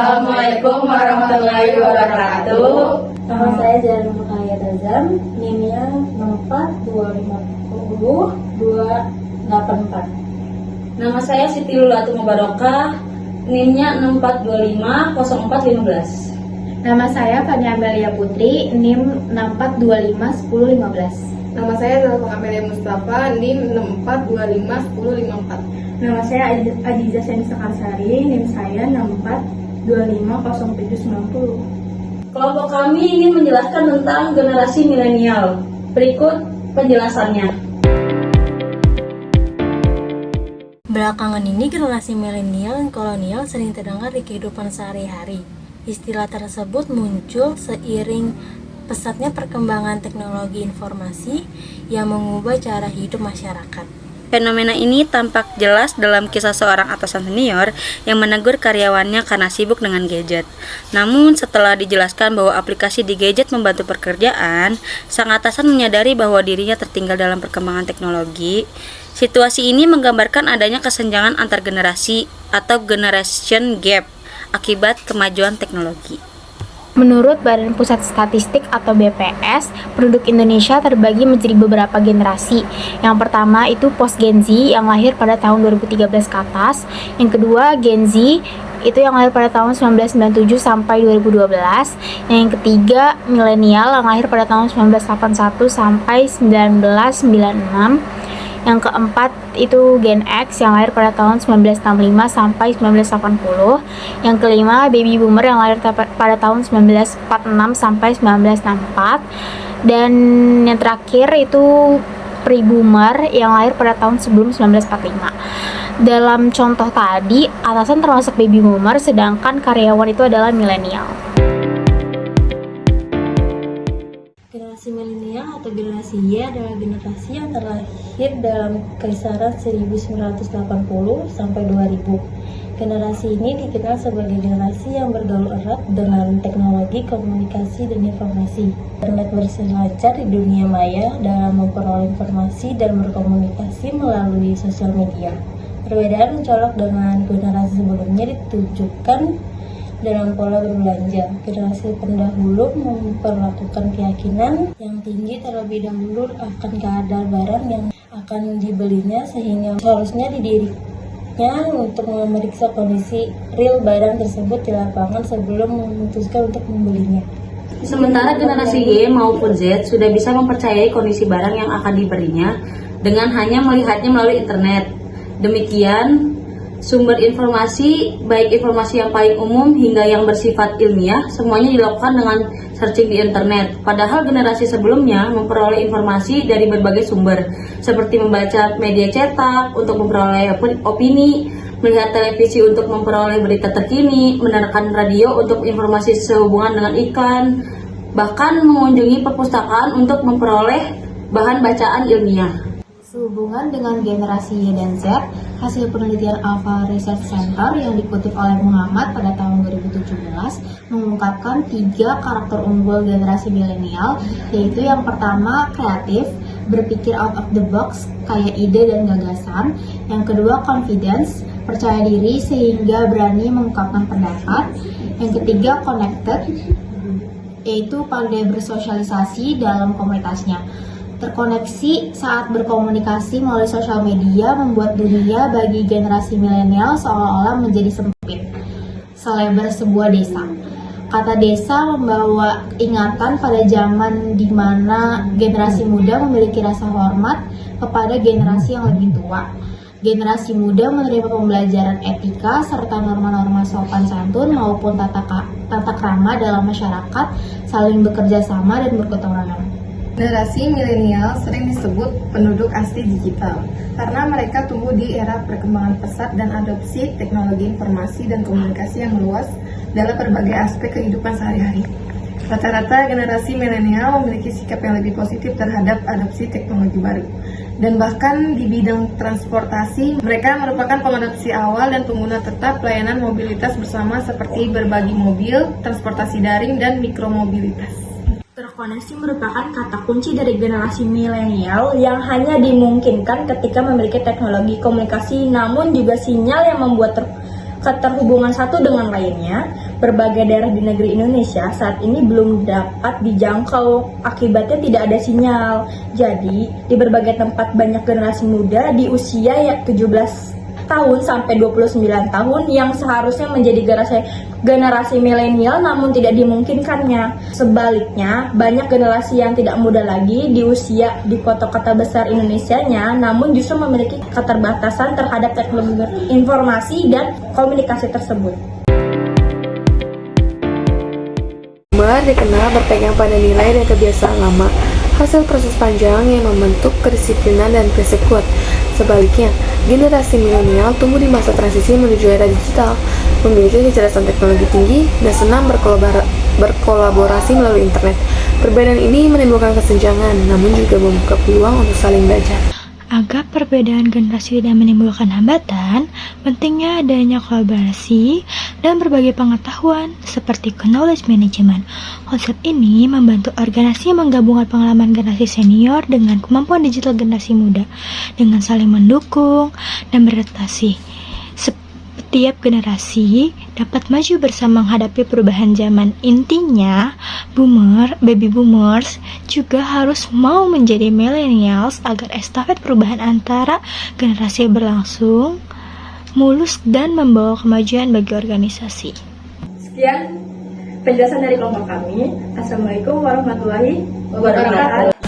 Assalamualaikum warahmatullahi wabarakatuh. Nama saya Jalan Mukaya Dazam, NIM-nya 64250 Nama saya Siti Lulatu Mubarokah, NIM-nya 64250415. Nama saya Fania Amelia Putri, NIM 64251015. Nama saya Zalfa Amelia Mustafa, NIM 64251054. Nama saya Adiza Senisa Karsari, NIM saya 64250790. Kelompok kami ingin menjelaskan tentang generasi milenial. Berikut penjelasannya. Belakangan ini generasi milenial dan kolonial sering terdengar di kehidupan sehari-hari. Istilah tersebut muncul seiring pesatnya perkembangan teknologi informasi yang mengubah cara hidup masyarakat. Fenomena ini tampak jelas dalam kisah seorang atasan senior yang menegur karyawannya karena sibuk dengan gadget. Namun setelah dijelaskan bahwa aplikasi di gadget membantu pekerjaan, sang atasan menyadari bahwa dirinya tertinggal dalam perkembangan teknologi. Situasi ini menggambarkan adanya kesenjangan antar generasi atau generation gap akibat kemajuan teknologi. Menurut Badan Pusat Statistik atau BPS, penduduk Indonesia terbagi menjadi beberapa generasi. Yang pertama itu post Gen Z yang lahir pada tahun 2013 ke atas. Yang kedua Gen Z itu yang lahir pada tahun 1997 sampai 2012. Yang ketiga milenial yang lahir pada tahun 1981 sampai 1996. Yang keempat itu Gen X yang lahir pada tahun 1965 sampai 1980. Yang kelima Baby Boomer yang lahir pada tahun 1946 sampai 1964. Dan yang terakhir itu Pre-Boomer yang lahir pada tahun sebelum 1945. Dalam contoh tadi, atasan termasuk Baby Boomer sedangkan karyawan itu adalah milenial. Generasi milenial atau generasi Y adalah generasi yang terlahir dalam kisaran 1980 sampai 2000. Generasi ini dikenal sebagai generasi yang bergaul erat dengan teknologi, komunikasi, dan informasi. Internet berselancar di dunia maya dalam memperoleh informasi dan berkomunikasi melalui sosial media. Perbedaan mencolok dengan generasi sebelumnya ditunjukkan dalam pola berbelanja. Generasi pendahulu memperlakukan keyakinan yang tinggi terlebih dahulu akan keadaan barang yang akan dibelinya, sehingga seharusnya didirinya untuk memeriksa kondisi real barang tersebut di lapangan sebelum memutuskan untuk membelinya. Sementara generasi Y maupun Z sudah bisa mempercayai kondisi barang yang akan diberinya dengan hanya melihatnya melalui internet. Demikian, sumber informasi, baik informasi yang paling umum hingga yang bersifat ilmiah, semuanya dilakukan dengan searching di internet. Padahal generasi sebelumnya memperoleh informasi dari berbagai sumber, seperti membaca media cetak untuk memperoleh opini, melihat televisi untuk memperoleh berita terkini, mendengarkan radio untuk informasi sehubungan dengan iklan, bahkan mengunjungi perpustakaan untuk memperoleh bahan bacaan ilmiah. Sehubungan dengan generasi Y dan Z, hasil penelitian Alpha Research Center yang dikutip oleh Muhammad pada tahun 2017 mengungkapkan 3 karakter unggul generasi milenial, yaitu yang pertama kreatif, berpikir out of the box, kaya ide dan gagasan. Yang kedua confidence, percaya diri sehingga berani mengungkapkan pendapat. Yang ketiga connected, yaitu pandai bersosialisasi dalam komunitasnya. Terkoneksi saat berkomunikasi melalui sosial media membuat dunia bagi generasi milenial seolah-olah menjadi sempit, selebar sebuah desa. Kata desa membawa ingatan pada zaman di mana generasi muda memiliki rasa hormat kepada generasi yang lebih tua. Generasi muda menerima pembelajaran etika serta norma-norma sopan santun maupun tata krama dalam masyarakat, saling bekerja sama dan bergotong royong. Generasi milenial sering disebut penduduk asli digital karena mereka tumbuh di era perkembangan pesat dan adopsi teknologi informasi dan komunikasi yang meluas dalam berbagai aspek kehidupan sehari-hari. Rata-rata generasi milenial memiliki sikap yang lebih positif terhadap adopsi teknologi baru. Dan bahkan di bidang transportasi, mereka merupakan pengadopsi awal dan pengguna tetap layanan mobilitas bersama seperti berbagi mobil, transportasi daring, dan mikromobilitas. Terkoneksi merupakan kata kunci dari generasi milenial yang hanya dimungkinkan ketika memiliki teknologi komunikasi, namun juga sinyal yang membuat keterhubungan satu dengan lainnya. berbagai daerah di negeri Indonesia saat ini belum dapat dijangkau, akibatnya tidak ada sinyal. Jadi, di berbagai tempat banyak generasi muda di usia 17 tahun sampai 29 tahun yang seharusnya menjadi generasi milenial namun tidak dimungkinkannya. Sebaliknya, banyak generasi yang tidak muda lagi di usia di kota-kota besar Indonesianya namun justru memiliki keterbatasan terhadap teknologi informasi dan komunikasi tersebut. Boomer dikenal berpegang pada nilai dan kebiasaan lama, hasil proses panjang yang membentuk kedisiplinan dan prinsip kuat. Sebaliknya, generasi milenial tumbuh di masa transisi menuju era digital, memiliki kecerdasan teknologi tinggi, dan senang berkolaborasi melalui internet. Perbedaan ini menimbulkan kesenjangan, namun juga membuka peluang untuk saling belajar. Agar perbedaan generasi tidak menimbulkan hambatan, pentingnya adanya kolaborasi dan berbagai pengetahuan seperti knowledge management. Konsep ini membantu organisasi menggabungkan pengalaman generasi senior dengan kemampuan digital generasi muda dengan saling mendukung dan beradaptasi. Setiap generasi dapat maju bersama menghadapi perubahan zaman. Intinya, baby boomers juga harus mau menjadi millennials agar estafet perubahan antara generasi berlangsung mulus dan membawa kemajuan bagi organisasi. Sekian penjelasan dari kelompok kami. Assalamualaikum warahmatullahi wabarakatuh.